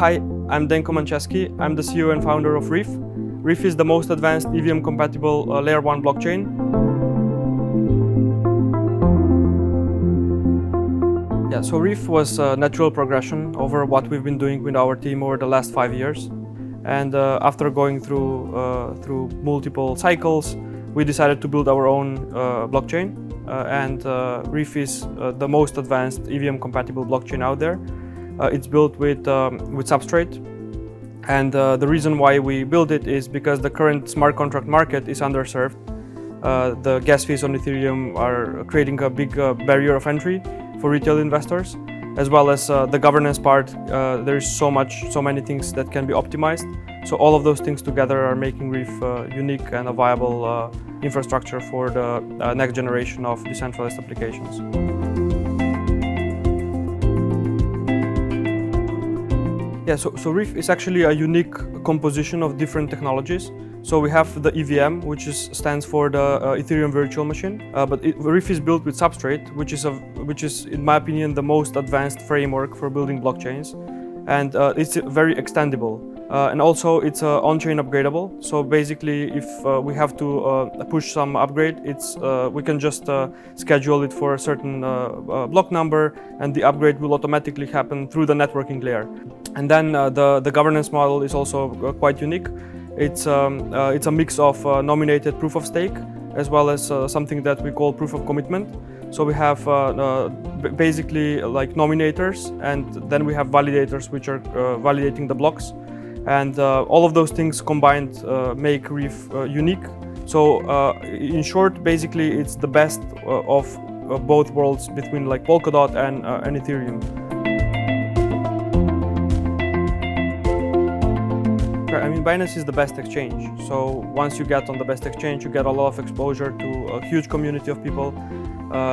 Hi, I'm Denko Mancheski. I'm the CEO and founder of Reef. Reef is the most advanced EVM-compatible Layer 1 blockchain. Yeah, so Reef was a natural progression over what we've been doing with our team over the last 5 years. And after going through multiple cycles, we decided to build our own blockchain. Reef is the most advanced EVM-compatible blockchain out there. It's built with Substrate, and the reason why we built it is because the current smart contract market is underserved. The gas fees on Ethereum are creating a big barrier of entry for retail investors, as well as the governance part. There is so many things that can be optimized. So all of those things together are making Reef unique and a viable infrastructure for the next generation of decentralized applications. Yeah, so Reef is actually a unique composition of different technologies. So we have the EVM, which stands for the Ethereum Virtual Machine. Reef is built with Substrate, which is, in my opinion, the most advanced framework for building blockchains, and it's very extendable. And also, it's on-chain upgradable. So basically, if we have to push some upgrade, we can just schedule it for a certain block number, and the upgrade will automatically happen through the networking layer. And then the governance model is also quite unique. It's a mix of nominated proof of stake as well as something that we call proof of commitment. So we have basically like nominators, and then we have validators, which are validating the blocks. And all of those things combined make Reef unique. So in short, basically, it's the best of both worlds between like Polkadot and Ethereum. I mean, Binance is the best exchange. So once you get on the best exchange, you get a lot of exposure to a huge community of people.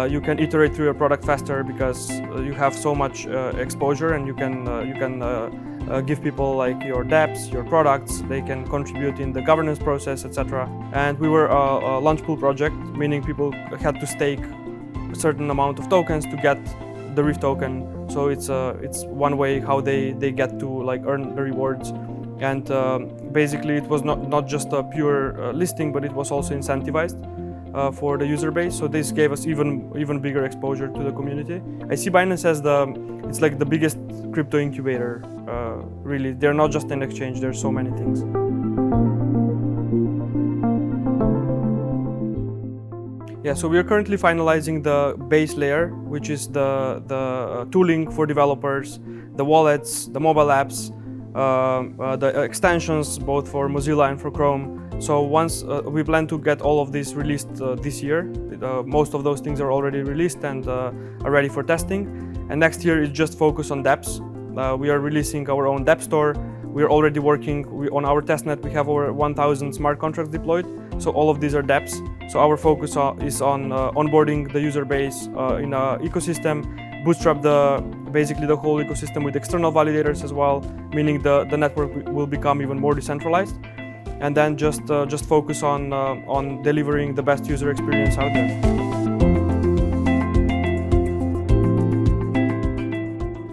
You can iterate through your product faster because you have so much exposure, and you can give people like your dApps, your products. They can contribute in the governance process, etc. And we were a launch pool project, meaning people had to stake a certain amount of tokens to get the Reef token. So it's one way how they get to like earn the rewards. And basically, it was not just a pure listing, but it was also incentivized for the user base. So this gave us even bigger exposure to the community. I see Binance as it's like the biggest crypto incubator. Really, they're not just an exchange. There's so many things. Yeah, so we are currently finalizing the base layer, which is the tooling for developers, the wallets, the mobile apps, the extensions both for Mozilla and for Chrome. So once we plan to get all of this released this year, most of those things are already released and are ready for testing. And next year is just focus on dApps. We are releasing our own dApp store. We are already working on our testnet. We have over 1,000 smart contracts deployed. So all of these are dApps. So our focus is on onboarding the user base in an ecosystem, bootstrap basically the whole ecosystem with external validators as well, meaning the network will become even more decentralized, and then just focus on delivering the best user experience out there.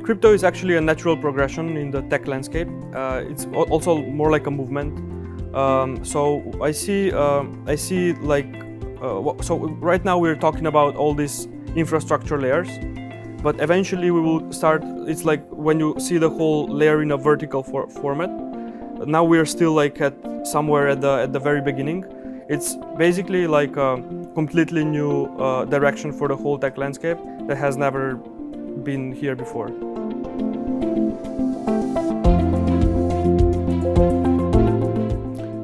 Crypto is actually a natural progression in the tech landscape. It's also more like a movement. So I see like so right now we're talking about all these infrastructure layers. But eventually we will start, it's like when you see the whole layer in a vertical format. Now we are still like somewhere at the very beginning. It's basically like a completely new direction for the whole tech landscape that has never been here before.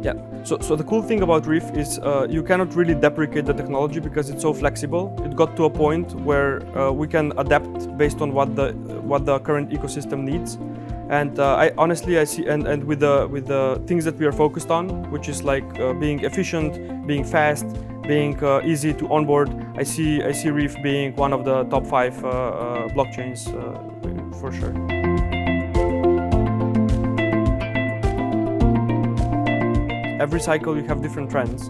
Yeah, so the cool thing about Reef is you cannot really deprecate the technology because it's so flexible. It got to a point where we can adapt based on what the current ecosystem needs. And I see, and with the things that we are focused on, which is like being efficient, being fast, being easy to onboard, I see Reef being one of the top 5 blockchains for sure. Every cycle you have different trends,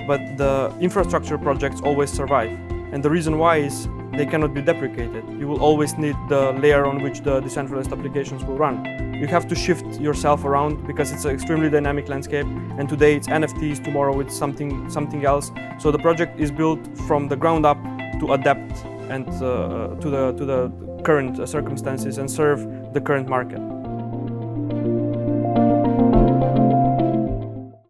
but the infrastructure projects always survive. And the reason why is they cannot be deprecated. You will always need the layer on which the decentralized applications will run. you have to shift yourself around because it's an extremely dynamic landscape. And today it's NFTs, tomorrow it's something else. So the project is built from the ground up to adapt and to the current circumstances and serve the current market.